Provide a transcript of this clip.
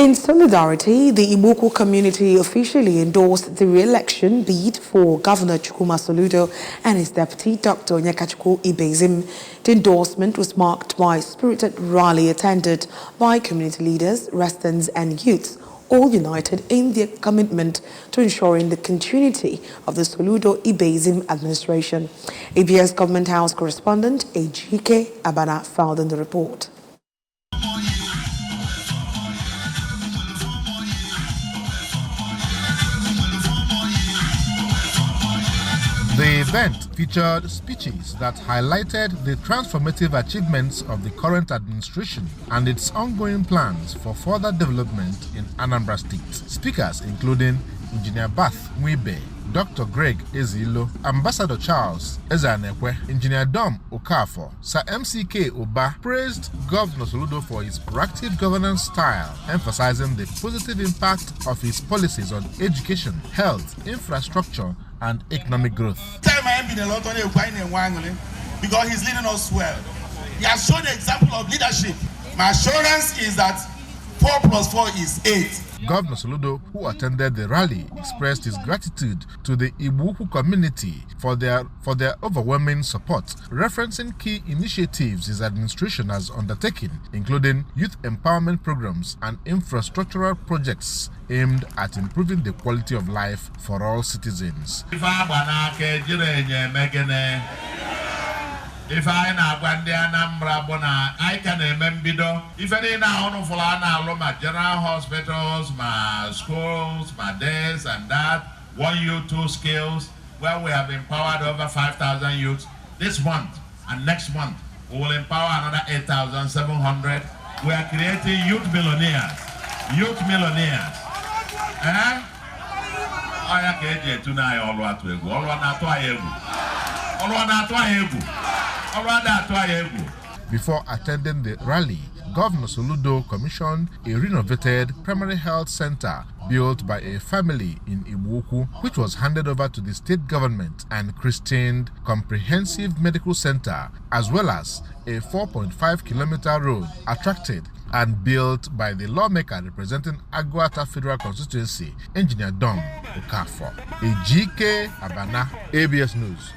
In solidarity, the Igbo Ukwu community officially endorsed the re-election bid for Governor Soludo and his deputy, Dr. Ibezim. The endorsement was marked by a spirited rally attended by community leaders, residents and youths, all united in their commitment to ensuring the continuity of the Soludo Ibezim administration. ABS Government House correspondent Ejike Abana filed in the report. The event featured speeches that highlighted the transformative achievements of the current administration and its ongoing plans for further development in Anambra State. Speakers including Engineer Bath Mwibe, Dr. Greg Ezilo, Ambassador Charles Ezanekwe, Engineer Dom Okafor, Sir MCK Oba praised Governor Soludo for his proactive governance style, emphasizing the positive impact of his policies on education, health, infrastructure, and economic growth. Because he's leading us well. He has shown the example of leadership. My assurance is that 4 + 4 is 8. Governor Soludo, who attended the rally, expressed his gratitude to the Igbo Ukwu community for their overwhelming support, referencing key initiatives his administration has undertaken, including youth empowerment programs and infrastructural projects aimed at improving the quality of life for all citizens. If I na gwande Anambra bona I can remember if any now on my general hospitals, my schools, my days and that 1 youth 2 skills where we have empowered over 5,000 youths this month and next month we will empower another 8,700. We are creating youth millionaires. Youth millionaires. Aya keje tuna ya olwa tu egu. Olwa na to ayegu. Olwa na to ayegu. Before attending the rally, Governor Soludo commissioned a renovated primary health center built by a family in Igbo Ukwu, which was handed over to the state government and christened Comprehensive Medical Center, as well as a 4.5-kilometer road attracted and built by the lawmaker representing Agwata Federal Constituency, Engineer Dom Okafor. Ejike Abana, ABS News.